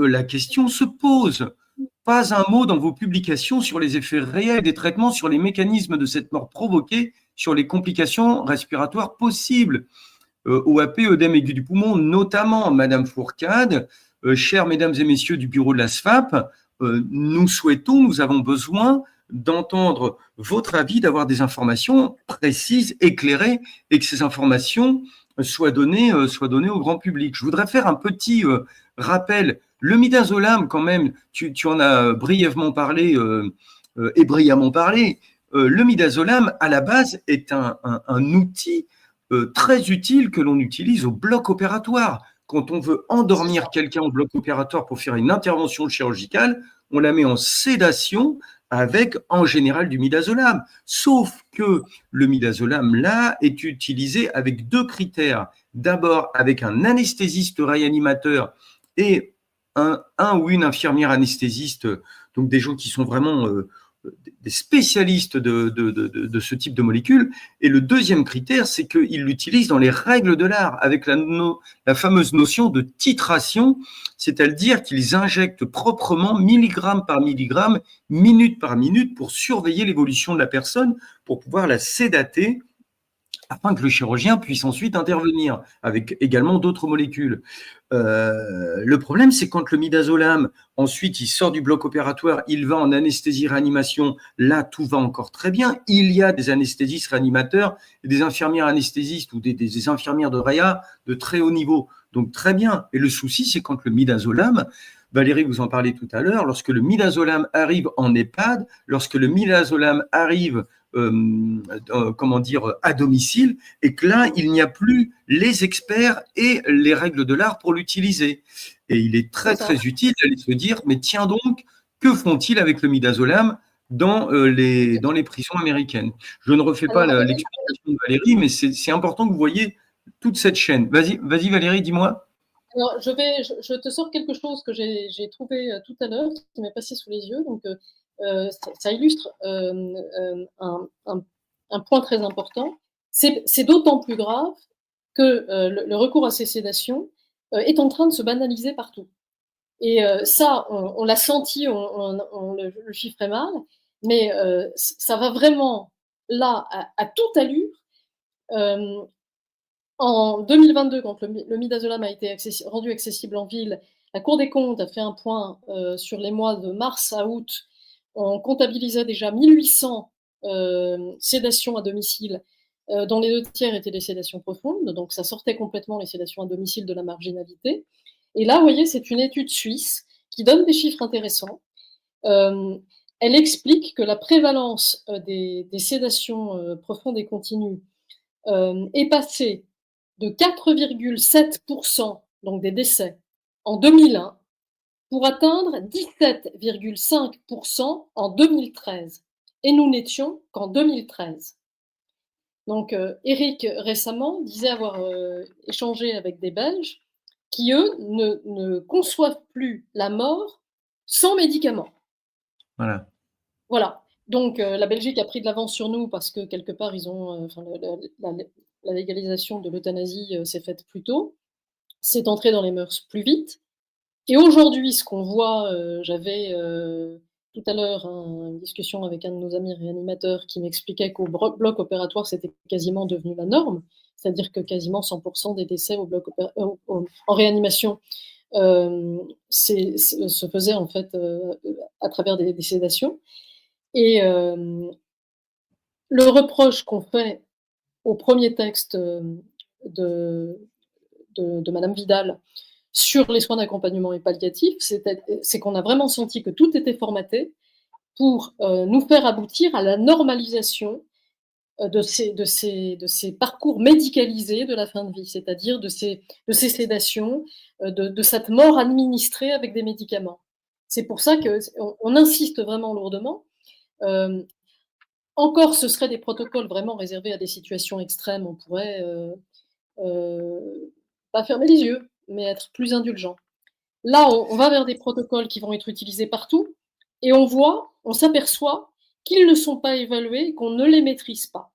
la question se pose. Pas un mot dans vos publications sur les effets réels des traitements, sur les mécanismes de cette mort provoquée, sur les complications respiratoires possibles. OAP, œdème aigu du poumon, notamment, Madame Fourcade, chers mesdames et messieurs du bureau de la SFAP, nous avons besoin d'entendre votre avis, d'avoir des informations précises, éclairées, et que ces informations soient données au grand public. Je voudrais faire un petit rappel. Le midazolam, quand même, tu en as brièvement parlé et brillamment parlé. Le midazolam, à la base, est un outil très utile que l'on utilise au bloc opératoire. Quand on veut endormir quelqu'un au bloc opératoire pour faire une intervention chirurgicale, on la met en sédation avec, en général, du midazolam. Sauf que le midazolam, là, est utilisé avec 2 critères. D'abord, avec un anesthésiste réanimateur et un ou une infirmière anesthésiste, donc des gens qui sont vraiment des spécialistes de ce type de molécules. Et le deuxième critère, c'est qu'ils l'utilisent dans les règles de l'art, avec la fameuse notion de titration, c'est-à-dire qu'ils injectent proprement milligramme par milligramme, minute par minute, pour surveiller l'évolution de la personne, pour pouvoir la sédater, afin que le chirurgien puisse ensuite intervenir avec également d'autres molécules. Le problème, c'est quand le midazolam, ensuite, il sort du bloc opératoire, il va en anesthésie-réanimation, là, tout va encore très bien. Il y a des anesthésistes réanimateurs, des infirmières anesthésistes ou des infirmières de réa de très haut niveau. Donc, très bien. Et le souci, c'est quand le midazolam, Valérie, vous en parlez tout à l'heure, lorsque le midazolam arrive en EHPAD, lorsque le midazolam arrive à domicile, et que là, il n'y a plus les experts et les règles de l'art pour l'utiliser. Et il est très, très utile d'aller se dire, mais tiens donc, que font-ils avec le midazolam dans les prisons américaines? Je ne refais pas l'explication de Valérie, mais c'est important que vous voyez toute cette chaîne. Vas-y Valérie, dis-moi. Alors, je te sors quelque chose que j'ai trouvé tout à l'heure, qui m'est passé sous les yeux. Donc, ça illustre un point très important. C'est d'autant plus grave que le recours à ces sédations est en train de se banaliser partout. Et ça, on l'a senti, on le chiffrait mal, mais ça va vraiment là à toute allure. En 2022, quand le midazolam a été rendu accessible en ville, la Cour des comptes a fait un point sur les mois de mars à août. On comptabilisait déjà 1800 sédations à domicile, dont les 2 tiers étaient des sédations profondes, donc ça sortait complètement les sédations à domicile de la marginalité. Et là, vous voyez, c'est une étude suisse qui donne des chiffres intéressants. Elle explique que la prévalence des sédations profondes et continues est passée de 4,7%, donc des décès, en 2001, pour atteindre 17,5% en 2013. Et nous n'étions qu'en 2013. Donc, Eric, récemment, disait avoir échangé avec des Belges qui, eux, ne conçoivent plus la mort sans médicaments. Voilà. Voilà. Donc, la Belgique a pris de l'avance sur nous parce que, quelque part, ils ont, la légalisation de l'euthanasie s'est faite plus tôt. C'est entré dans les mœurs plus vite. Et aujourd'hui, ce qu'on voit, j'avais tout à l'heure une discussion avec un de nos amis réanimateurs qui m'expliquait qu'au bloc opératoire, c'était quasiment devenu la norme, c'est-à-dire que quasiment 100% des décès au bloc en réanimation se faisaient en fait à travers des sédations. Et le reproche qu'on fait au premier texte de Madame Vidal sur les soins d'accompagnement et palliatifs, c'est qu'on a vraiment senti que tout était formaté pour nous faire aboutir à la normalisation de ces parcours médicalisés de la fin de vie, c'est-à-dire de ces sédations, de cette mort administrée avec des médicaments. C'est pour ça qu'on insiste vraiment lourdement. Encore, ce seraient des protocoles vraiment réservés à des situations extrêmes. On pourrait pas fermer les yeux, mais être plus indulgent. Là, on va vers des protocoles qui vont être utilisés partout, et on s'aperçoit qu'ils ne sont pas évalués et qu'on ne les maîtrise pas.